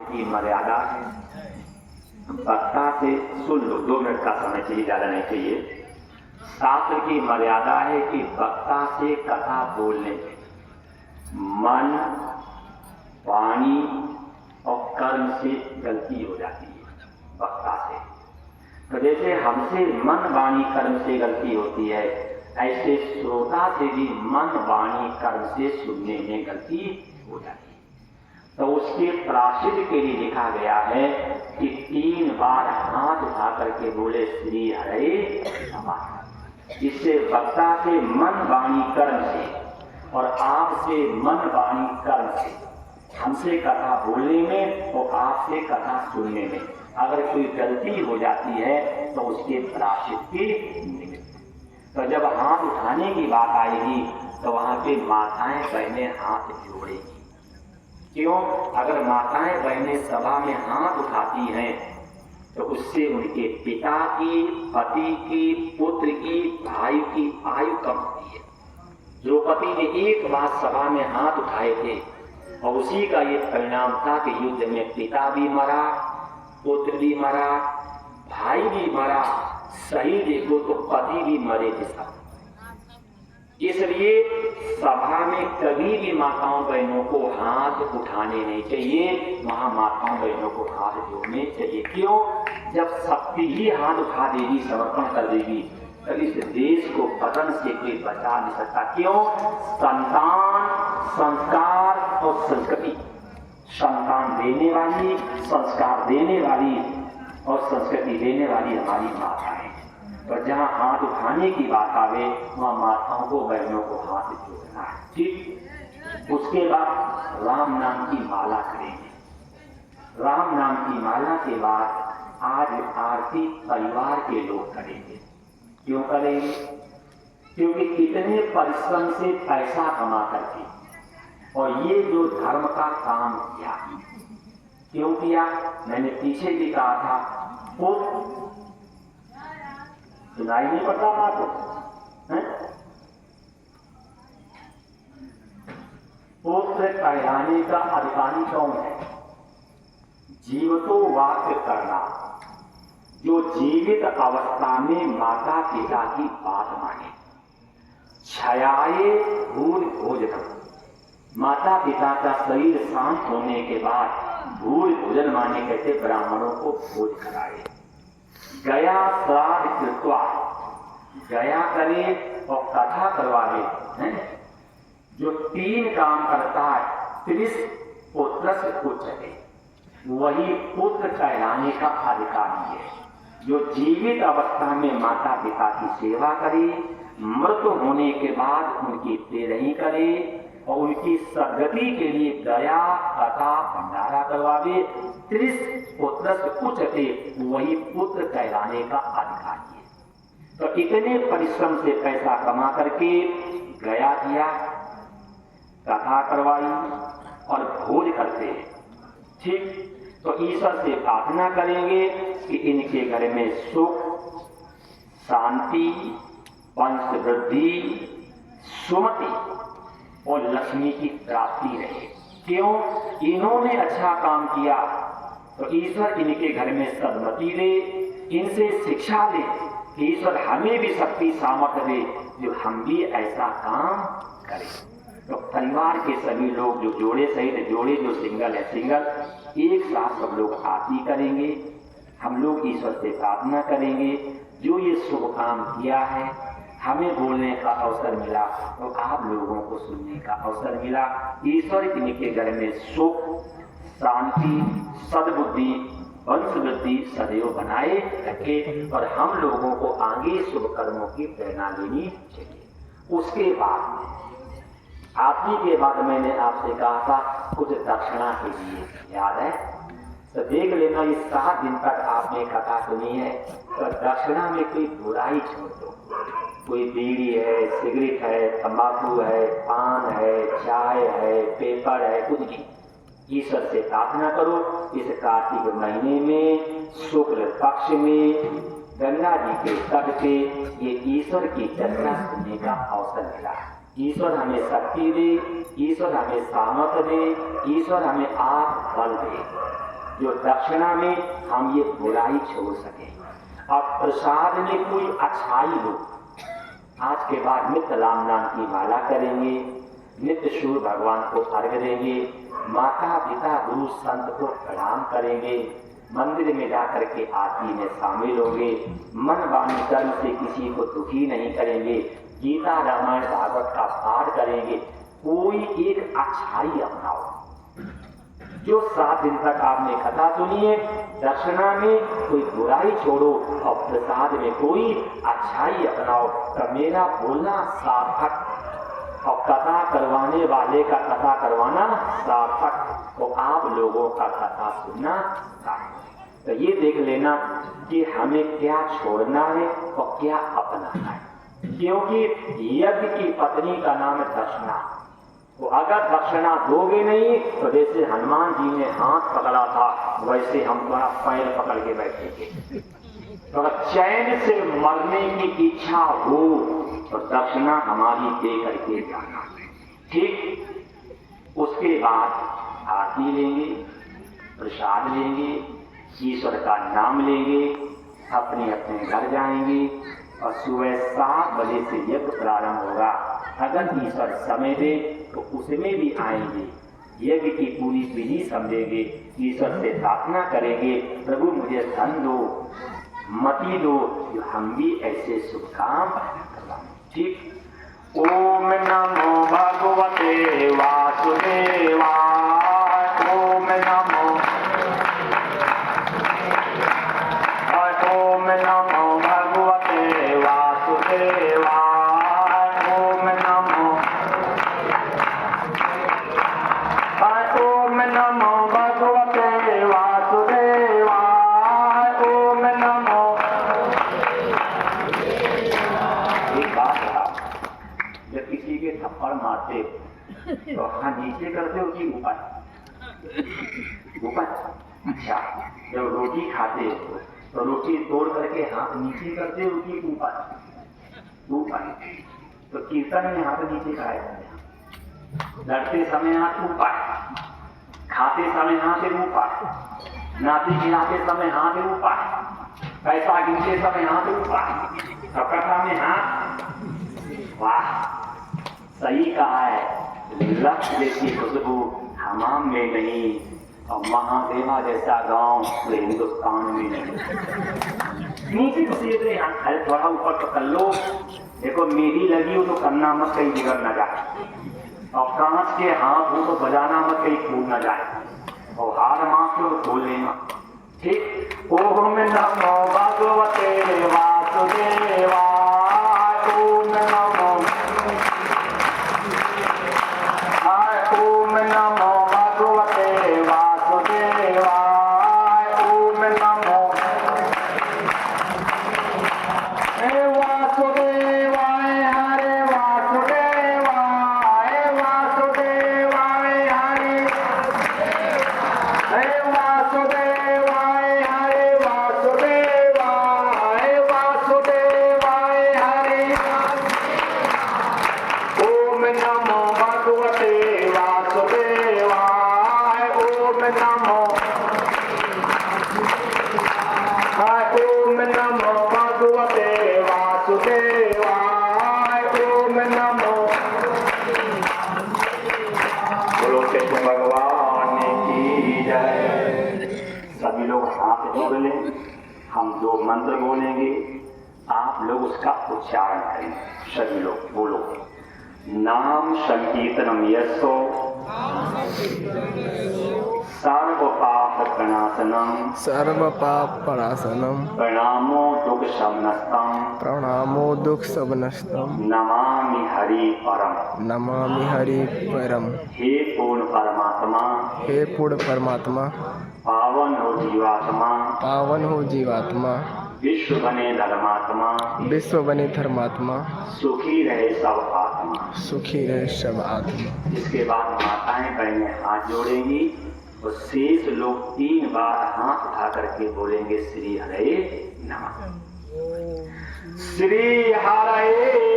की मर्यादा है। वक्ता से सुन लो, 2 मिनट का समय चाहिए, ज्यादा नहीं चाहिए। शास्त्र की मर्यादा है कि वक्ता से कथा बोलने में मन, वाणी और कर्म से गलती हो जाती है वक्ता से। तो जैसे हमसे मन, वाणी, कर्म से गलती होती है, ऐसे श्रोता से भी मन, वाणी, कर्म से सुनने में गलती हो जाती है। तो उसके प्रायश्चित के लिए लिखा गया है कि 3 बार हाथ उठा करके बोले श्री हरे नमः। इससे वक्ता से मन, वाणी, कर्म से और आपसे मन, वाणी, कर्म से, हमसे कथा बोलने में और आपसे कथा सुनने में अगर कोई गलती हो जाती है तो उसके प्रायश्चित के निमित्त। तो जब हाथ उठाने की बात आएगी तो वहां पे माताएं बहनें हाथ जोड़ेंगी। क्यों? अगर माताएं बहनें सभा में हाथ उठाती हैं तो उससे उनके पिता की, पति की, पुत्र की, भाई की आयु कम होती है। द्रौपदी ने एक बार सभा में हाथ उठाए थे और उसी का ये परिणाम था कि युद्ध में पिता भी मरा, पुत्र भी मरा, भाई भी मरा, सही देखो तो पति भी मरे थे सब। इसलिए सभा में कभी भी माताओं बहनों को हाथ उठाने नहीं चाहिए, वहां माताओं बहनों को हाथ जोड़ने चाहिए। क्यों? जब शक्ति ही हाथ उठा देगी, समर्पण कर देगी, तो इस देश को पतन से कोई बचा नहीं सकता। क्यों? संतान, संस्कार और संस्कृति, संतान देने वाली, संस्कार देने वाली और संस्कृति देने वाली हमारी माताएं। पर जहां हाथ उठाने की बात आवे वहां माताओं को, बहनों को हाथ जोड़ना है। ठीक, उसके बाद राम नाम की माला करेंगे। राम नाम की माला के बाद आज आरती परिवार के लोग करेंगे। क्यों करेंगे? क्योंकि इतने परिश्रम से पैसा कमा करके और ये जो धर्म का काम किया, क्यों किया? मैंने पीछे भी कहा था, सुनाई नहीं पड़ता आपको? पुत्र कहलाने का अधिकारी कौन है? जीवतो वाक्य करना, जो जीवित अवस्था में माता पिता की बात माने। छयाए भूल भोजन, माता पिता का शरीर शांत होने के बाद भूल भोजन माने, कहते ब्राह्मणों को भोज कराए। गया श्राद्ध कृत्वा, गया करे और कथा करवावे, जो 3 काम करता है, त्रिस पुत्रस्य उच्यते, वही पुत्र कहलाने का अधिकारी है। जो जीवित अवस्था में माता पिता की सेवा करे, मृत्यु होने के बाद उनकी तेरही करे और उनकी सद्गति के लिए दया, कथा, भंडारा करवावे, त्रिस पुत्रस्य उच्यते, वही पुत्र कहलाने का अधिकारी है। तो इतने परिश्रम से पैसा कमा करके गया किया, कथा करवाई और भोज करते हैं। ठीक, तो ईश्वर से प्रार्थना करेंगे कि इनके घर में सुख, शांति, वंश वृद्धि, सुमति और लक्ष्मी की प्राप्ति रहे। क्यों? इन्होंने अच्छा काम किया तो ईश्वर इनके घर में सद्गति दे, इनसे शिक्षा दे, ईश्वर हमें भी शक्ति सामर्थ्य दे जो हम भी ऐसा काम करें। तो परिवार के सभी लोग, जो जोड़े सहित जोड़े, जो सिंगल है सिंगल, एक साथ सब लोग आरती करेंगे। हम लोग ईश्वर से प्रार्थना करेंगे, जो ये शुभ काम किया है, हमें बोलने का अवसर मिला तो आप लोगों को सुनने का अवसर मिला। ईश्वर इनके घर में सुख, शांति, सद्बुद्धि, वंश वृद्धि सदैव बनाए रखे और हम लोगों को आगे शुभ कर्मों की प्रेरणा लेनी चाहिए। उसके बाद आरती के बाद मैंने आपसे कहा था कुछ दक्षिणा के लिए, याद है? तो देख लेना, इस 7 दिन तक आपने कथा सुनी है, तो दक्षिणा में कोई बुराई छोड़ दो। कोई बीड़ी है, सिगरेट है, तंबाकू है, पान है, चाय है, पेपर है, कुछ नहीं। ईश्वर से प्रार्थना करो, इस कार्तिक महीने में शुक्ल पक्ष में गंगा जी के तट पे ये ईश्वर की चर्चा सुनने का अवसर मिला। ईश्वर हमें शक्ति दे, ईश्वर हमें सामर्थ्य दे, ईश्वर हमें आप बल दे। जो दक्षिणा में हम ये बुराई छोड़ सके। और प्रसाद में कोई अच्छाई हो। आज के बाद नित्य राम नाम की माला करेंगे, नित्य सूर्य भगवान को अर्घ देंगे, माता पिता गुरु संत को प्रणाम करेंगे, मंदिर में जाकर के आरती में शामिल होंगे, मन वाणी कर्म से किसी को दुखी नहीं करेंगे, गीता रामायण भागवत का पाठ करेंगे। कोई एक अच्छाई अपनाओ। जो 7 दिन तक आपने कथा सुनी है, दक्षिणा में कोई बुराई छोड़ो और प्रसाद में कोई अच्छाई अपनाओ। तो मेरा बोलना सार्थक और कथा करवाने वाले का कथा करवाना सार्थक, तो आप लोगों का कथा सुनना सार्थक। तो ये देख लेना कि हमें क्या छोड़ना है और क्या अपनाना है, क्योंकि यज्ञ की पत्नी का नाम है दक्षिणा। तो अगर दक्षिणा दोगे नहीं तो जैसे हनुमान जी ने हाथ पकड़ा था वैसे हम तुम्हारा पैर पकड़ के बैठेंगे। तो अगर चैन से मरने की इच्छा हो तो दक्षिणा हमारी दे करके जाना। ठीक, उसके बाद आरती लेंगे, प्रसाद लेंगे, ईश्वर का नाम लेंगे, अपने अपने घर जाएंगे और सुबह 7 बजे से यज्ञ प्रारंभ होगा। अगर ईश्वर समय दे तो उसमें भी आएंगे, यज्ञ की पूरी विधि समझेंगे, ईश्वर से प्रार्थना करेंगे, प्रभु मुझे धन दो, मति दो, जो हम भी ऐसे शुभ काम करवाएं। ठीक। ओम नमो भगवते वासुदेवाय। ओम नमो भगवते वासुदेवाय। ओम नमो भगवते वासुदेवाय। ओम नमो। एक बात बताओ, जब किसी के थप्पड़ मारते तो हाथ नीचे करते हो कि ऊपर? ऊपर। अच्छा, जब रोटी खाते हो तो रोटी तोड़ करके हाथ नीचे करते हो कि ऊपर? ऊपर। तो कीर्तन में हाथ नीचे कराए जाते हैं, लड़ते समय हाथ ऊपर, खाते समय हाथ ऊपर, नाती खिलाते समय हाथ ऊपर, पैसा गिनते समय हाथ ऊपर, कथा में हाथ। वाह, सही कहा है। लक्ष्य जैसी खुशबू हमाम में नहीं और महादेवा जैसा गांव पूरे हिंदुस्तान में नहीं। नीचे तो सीधे हाथ थोड़ा ऊपर पकड़ लो। देखो मेरी लगी हो तो करना मत, कहीं बिगड़ न जाए, और कांच के हाथ हो तो बजाना मत, कहीं फूट न जाए, और हार मांग के खोल लेना। ठीक। ओम नमो भगवते वासुदेवाय। ओम नमो। ओम नमो भगवते वासुदेवाय। ओम नमो वासुदेवाय। हरे वासुदेवाय। वासुदेवाय हरे। हरे वासुदेवाय। हरे वासुदेवाय। वासुदेवाय हरे। ओम नमो भगवते वासुदेवाय। ओम नमो। ओम नमो भगवते वासुदेवाय। ओम नमो। बोलो कृष्ण भगवान की जय। सभी लोग हाथ जोड़ लें, हम 2 मंत्र बोलेंगे, आप लोग उसका उच्चारण करें। सभी लोग बोलो। नाम संकीर्तनम यस्सो सर्व पाप प्रणाशनम। सर्व पाप प्रणाशनम। प्रणामो दुख शमनस्तम। प्रणामो दुख शमनस्तम। नमामि हरि परम। नमामि हरि परम। हे पूर्ण परमात्मा। हे पूर्ण परमात्मा। पावन हो जीवात्मा। पावन हो जीवात्मा। विश्व बने धर्मात्मा। विश्व बने धर्मात्मा। सुखी रहे सब आत्मा। सुखी रहे सब आत्मा। इसके बाद माताएं बहनें हाथ जोड़ेंगी और शेष लोग 3 बार हाथ उठा करके बोलेंगे श्री हरे नमः। श्री हरे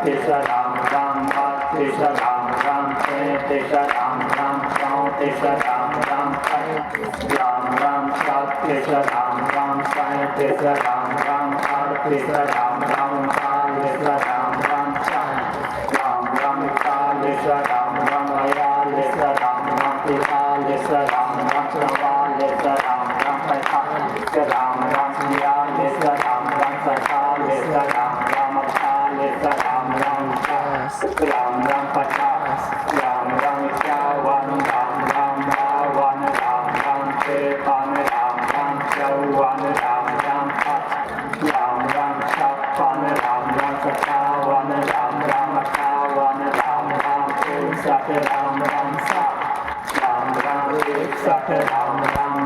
तेसा राम राम तेसा राम राम तेसा राम राम तेसा राम राम राम राम तेसा राम राम तेसा राम राम तेसा राम राम तेसा राम राम राम राम तेसा राम राम या तेसा राम राम तेसा राम राम चवा तेसा राम राम पथा राम राम या तेसा राम राम सखा तेसा राम राम खा तेसा राम राम राम राम पथा राम राम क्या वन राम राम वन राम राम के पान राम राम चौवन राम राम राम राम छप्पन राम राम सत्तावन राम राम अट्ठावन राम राम सत राम राम राम राम एक सत राम राम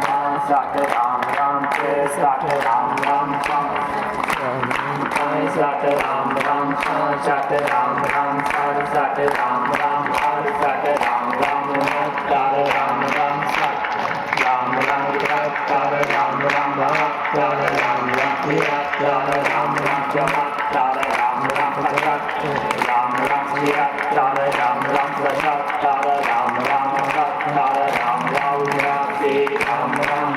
सत राम राम के सत राम राम सत राम राम सत राम राम सत राम राम सत राम राम कर राम राम सत राम राम कर राम राम कर राम राम कर राम राम चमत्कार राम राम भगत राम राम सिया कर राम राम प्रसाद कर राम राम भक्त कर राम राम श्री राम राम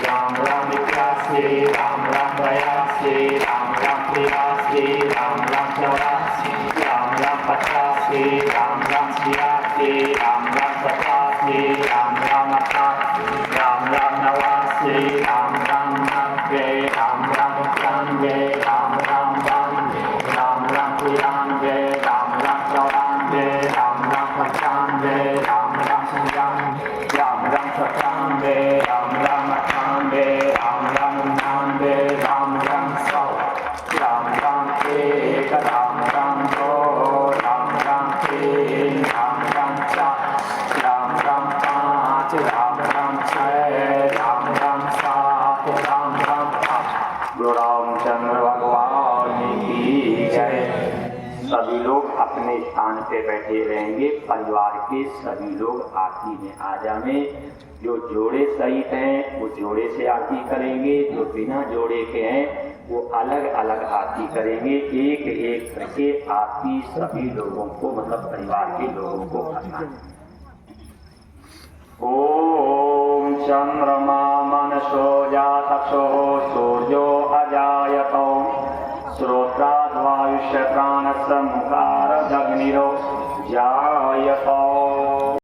राम राम विकास श्री राम राम दया श्री राम राम प्रिया श्री राम राम चौरा राम राम पथा श्री राम राम सिया श्री राम राम सता श्री राम राम अथा राम राम नवा श्री राम राम नव्वे राम राम इक्यानवे राम राम बानवे राम राम तिरानवे राम राम चौरानवे राम राम पंचानवे राम राम संजानवे राम राम सतानवे राम राम अट्ठानवे राम राम उन्नानवे राम राम सौ राम राम एक राम राम दो राम राम तीन राम राम चार राम राम पाँच राम राम छः राम राम सात राम राम आठ। गुरु रामचंद्र भगवान की जय। सभी लोग अपने स्थान पे बैठे रहेंगे। परिवार के सभी लोग आरती में आ जाएं। जो जोड़े सहित हैं वो जोड़े से आरती करेंगे, जो बिना जोड़े के हैं वो अलग अलग आरती करेंगे। एक एक करके आरती सभी लोगों को, मतलब परिवार के लोगों को करना है। ओम चंद्रमा मनसो जातक्षो सूर्यो अजायतो श्रोत्राद्वायुष्य प्राणस्य मुखारदग्निरो जायतो।